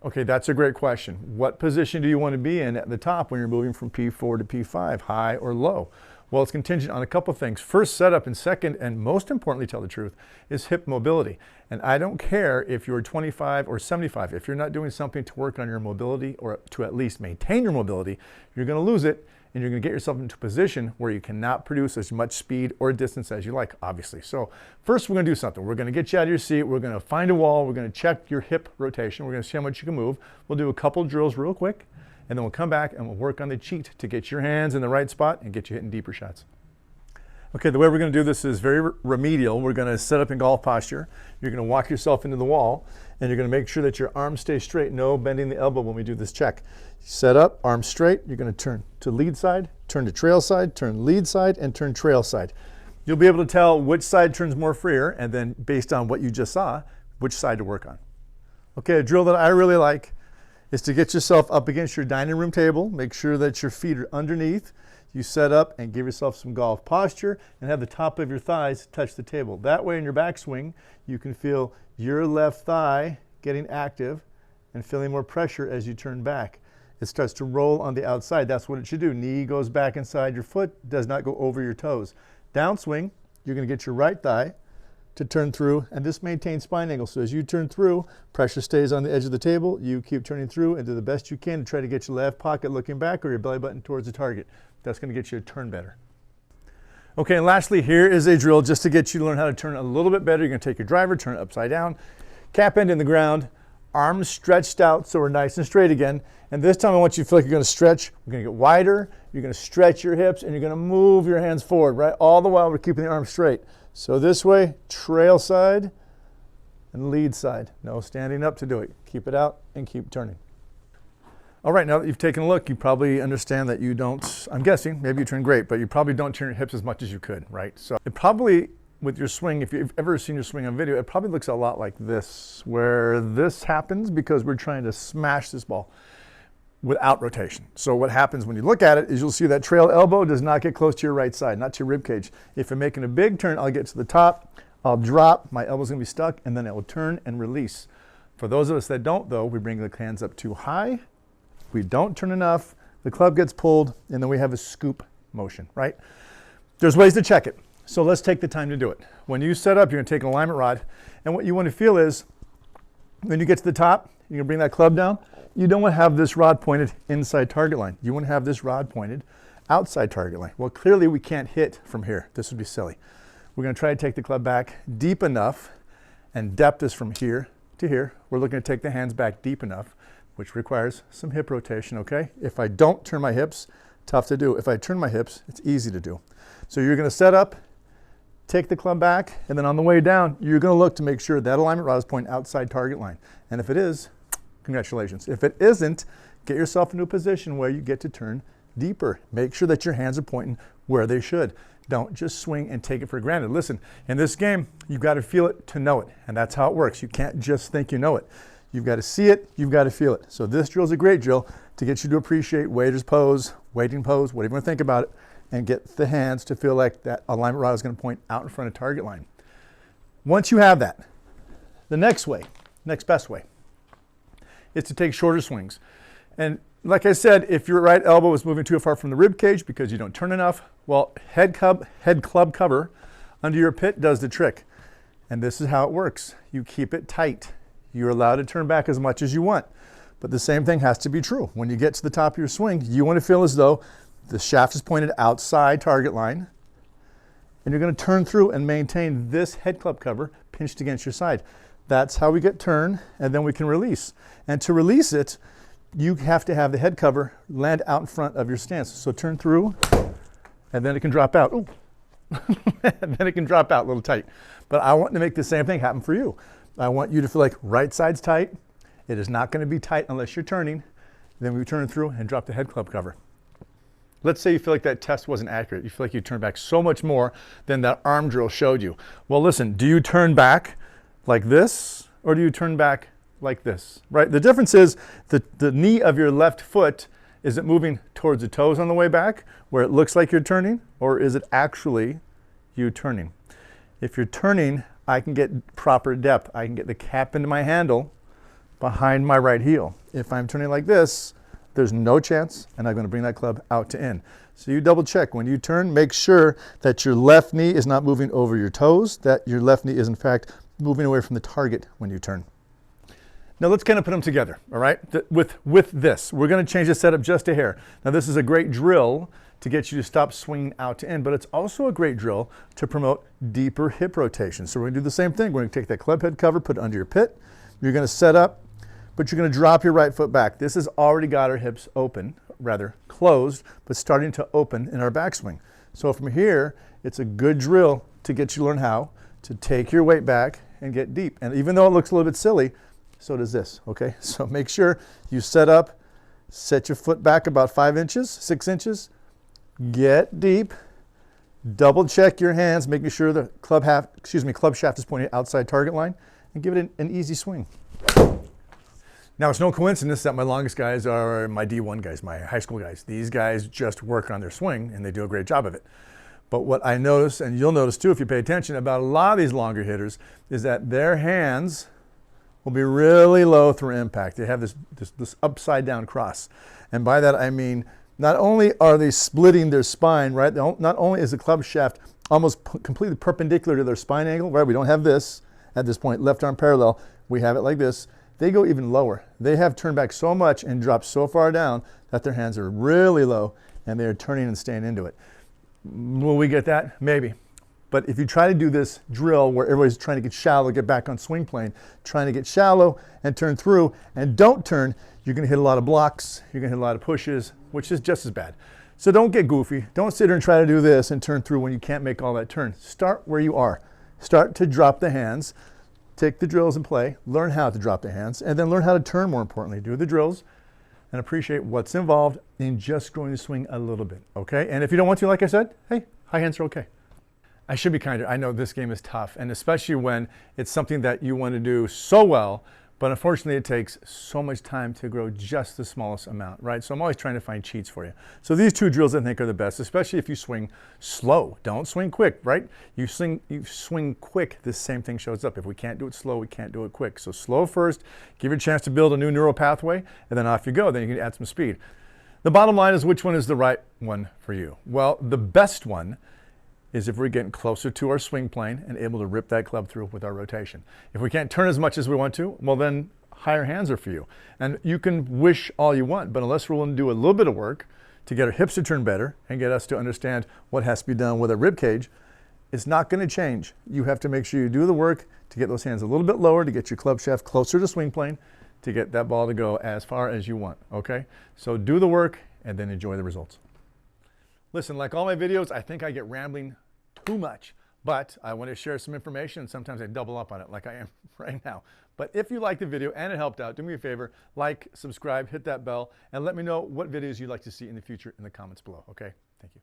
Okay, that's a great question. What position do you want to be in at the top when you're moving from P4 to P5, high or low? Well, it's contingent on a couple things. First, setup, and second, and most importantly, tell the truth, is hip mobility. And I don't care if you're 25 or 75. If you're not doing something to work on your mobility or to at least maintain your mobility, you're going to lose it, and you're going to get yourself into a position where you cannot produce as much speed or distance as you like, obviously. So first, we're going to do something. We're going to get you out of your seat. We're going to find a wall. We're going to check your hip rotation. We're going to see how much you can move. We'll do a couple drills real quick, and then we'll come back and we'll work on the cheat to get your hands in the right spot and get you hitting deeper shots. Okay, the way we're going to do this is very remedial. We're going to set up in golf posture. You're going to walk yourself into the wall, and you're going to make sure that your arms stay straight. No bending the elbow when we do this check. Set up, arms straight. You're going to turn to lead side, turn to trail side, turn lead side, and turn trail side. You'll be able to tell which side turns more freer, and then based on what you just saw, which side to work on. Okay, a drill that I really like is to get yourself up against your dining room table. Make sure that your feet are underneath. You set up and give yourself some golf posture and have the top of your thighs touch the table. That way in your backswing, you can feel your left thigh getting active and feeling more pressure as you turn back. It starts to roll on the outside. That's what it should do. Knee goes back inside your foot, does not go over your toes. Downswing, you're going to get your right thigh to turn through, and this maintains spine angle. So as you turn through, pressure stays on the edge of the table. You keep turning through and do the best you can to try to get your left pocket looking back or your belly button towards the target. That's going to get you to turn better. Okay, and lastly, here is a drill just to get you to learn how to turn a little bit better. You're going to take your driver, turn it upside down, cap end in the ground, arms stretched out so we're nice and straight again. And this time I want you to feel like you're going to stretch. We're going to get wider. You're going to stretch your hips, and you're going to move your hands forward, right? All the while we're keeping the arms straight. So this way, trail side and lead side. No standing up to do it. Keep it out and keep turning. All right, now that you've taken a look, you probably understand that you don't, I'm guessing, maybe you turn great, but you probably don't turn your hips as much as you could, right? So it probably, with your swing, if you've ever seen your swing on video, it probably looks a lot like this, where this happens because we're trying to smash this ball without rotation. So what happens when you look at it is you'll see that trail elbow does not get close to your right side, not to your rib cage. If you're making a big turn, I'll get to the top, I'll drop, my elbow's gonna be stuck, and then it will turn and release. For those of us that don't though, we bring the hands up too high, we don't turn enough, the club gets pulled, and then we have a scoop motion, right? There's ways to check it. So let's take the time to do it. When you set up, you're gonna take an alignment rod, and what you wanna feel is, when you get to the top, you're gonna bring that club down, you don't wanna have this rod pointed inside target line. You wanna have this rod pointed outside target line. Well, clearly we can't hit from here. This would be silly. We're gonna try to take the club back deep enough, and depth is from here to here. We're looking to take the hands back deep enough, which requires some hip rotation, okay? If I don't turn my hips, tough to do. If I turn my hips, it's easy to do. So you're gonna set up, take the club back, and then on the way down, you're gonna look to make sure that alignment rod is pointing outside target line. And if it is, congratulations. If it isn't, get yourself into a position where you get to turn deeper. Make sure that your hands are pointing where they should. Don't just swing and take it for granted. Listen, in this game, you've got to feel it to know it, and that's how it works. You can't just think you know it. You've got to see it, you've got to feel it. So this drill is a great drill to get you to appreciate waiter's pose, waiting pose, whatever you want to think about it, and get the hands to feel like that alignment rod is going to point out in front of target line. Once you have that, the next best way, is to take shorter swings. And like I said, if your right elbow is moving too far from the rib cage because you don't turn enough, well, head club cover under your pit does the trick. And this is how it works. You keep it tight. You're allowed to turn back as much as you want. But the same thing has to be true. When you get to the top of your swing, you want to feel as though the shaft is pointed outside target line, and you're going to turn through and maintain this head club cover pinched against your side. That's how we get turn, and then we can release. And to release it, you have to have the head cover land out in front of your stance. So turn through, and then it can drop out. Ooh. And then it can drop out a little tight. But I want to make the same thing happen for you. I want you to feel like right side's tight. It is not going to be tight unless you're turning. Then we turn through and drop the head club cover. Let's say you feel like that test wasn't accurate. You feel like you turned back so much more than that arm drill showed you. Well, listen, do you turn back like this, or do you turn back like this, right? The difference is the knee of your left foot, is it moving towards the toes on the way back where it looks like you're turning, or is it actually you turning? If you're turning, I can get proper depth. I can get the cap into my handle behind my right heel. If I'm turning like this, there's no chance, and I'm going to bring that club out to in. So you double check. When you turn, make sure that your left knee is not moving over your toes, that your left knee is in fact moving away from the target when you turn. Now let's kind of put them together, all right? With this, we're going to change the setup just a hair. Now this is a great drill to get you to stop swinging out to in, but it's also a great drill to promote deeper hip rotation. So we're going to do the same thing. We're going to take that club head cover, put it under your pit. You're going to set up, but you're going to drop your right foot back. This has already got our hips open, rather closed, but starting to open in our backswing. So from here, it's a good drill to get you to learn how to take your weight back and get deep. And even though it looks a little bit silly, so does this, okay? So make sure you set up, set your foot back about 5 inches, 6 inches, get deep, double check your hands, making sure the club shaft is pointing outside target line, and give it an easy swing. Now, it's no coincidence that my longest guys are my D1 guys, my high school guys. These guys just work on their swing, and they do a great job of it. But what I notice, and you'll notice too if you pay attention, about a lot of these longer hitters is that their hands will be really low through impact. They have this upside down cross. And by that I mean, not only are they splitting their spine, right? Not only is the club shaft almost completely perpendicular to their spine angle, right? We don't have this at this point, left arm parallel. We have it like this. They go even lower. They have turned back so much and dropped so far down that their hands are really low and they are turning and staying into it. Will we get that? Maybe. But if you try to do this drill where everybody's trying to get shallow, get back on swing plane, trying to get shallow and turn through and don't turn, you're going to hit a lot of blocks, you're going to hit a lot of pushes, which is just as bad. So don't get goofy. Don't sit there and try to do this and turn through when you can't make all that turn. Start where you are. Start to drop the hands. Take the drills and play. Learn how to drop the hands, and then learn how to turn more importantly. Do the drills and appreciate what's involved in just growing the swing a little bit, okay? And if you don't want to, like I said, hey, high hands are okay. I should be kinder. I know this game is tough, and especially when it's something that you want to do so well, but unfortunately it takes so much time to grow just the smallest amount, right? So I'm always trying to find cheats for you. So these two drills I think are the best, especially if you swing slow. Don't swing quick, right? You swing quick, this same thing shows up. If we can't do it slow, we can't do it quick. So slow first, give you a chance to build a new neural pathway, and then off you go. Then you can add some speed. The bottom line is, which one is the right one for you? Well, the best one is if we're getting closer to our swing plane and able to rip that club through with our rotation. If we can't turn as much as we want to, well then higher hands are for you. And you can wish all you want, but unless we're willing to do a little bit of work to get our hips to turn better and get us to understand what has to be done with a rib cage, it's not going to change. You have to make sure you do the work to get those hands a little bit lower, to get your club shaft closer to swing plane, to get that ball to go as far as you want, okay? So do the work and then enjoy the results. Listen, like all my videos, I think I get rambling too much, but I want to share some information, and sometimes I double up on it like I am right now. But if you liked the video and it helped out, do me a favor, like, subscribe, hit that bell, and let me know what videos you'd like to see in the future in the comments below, okay? Thank you.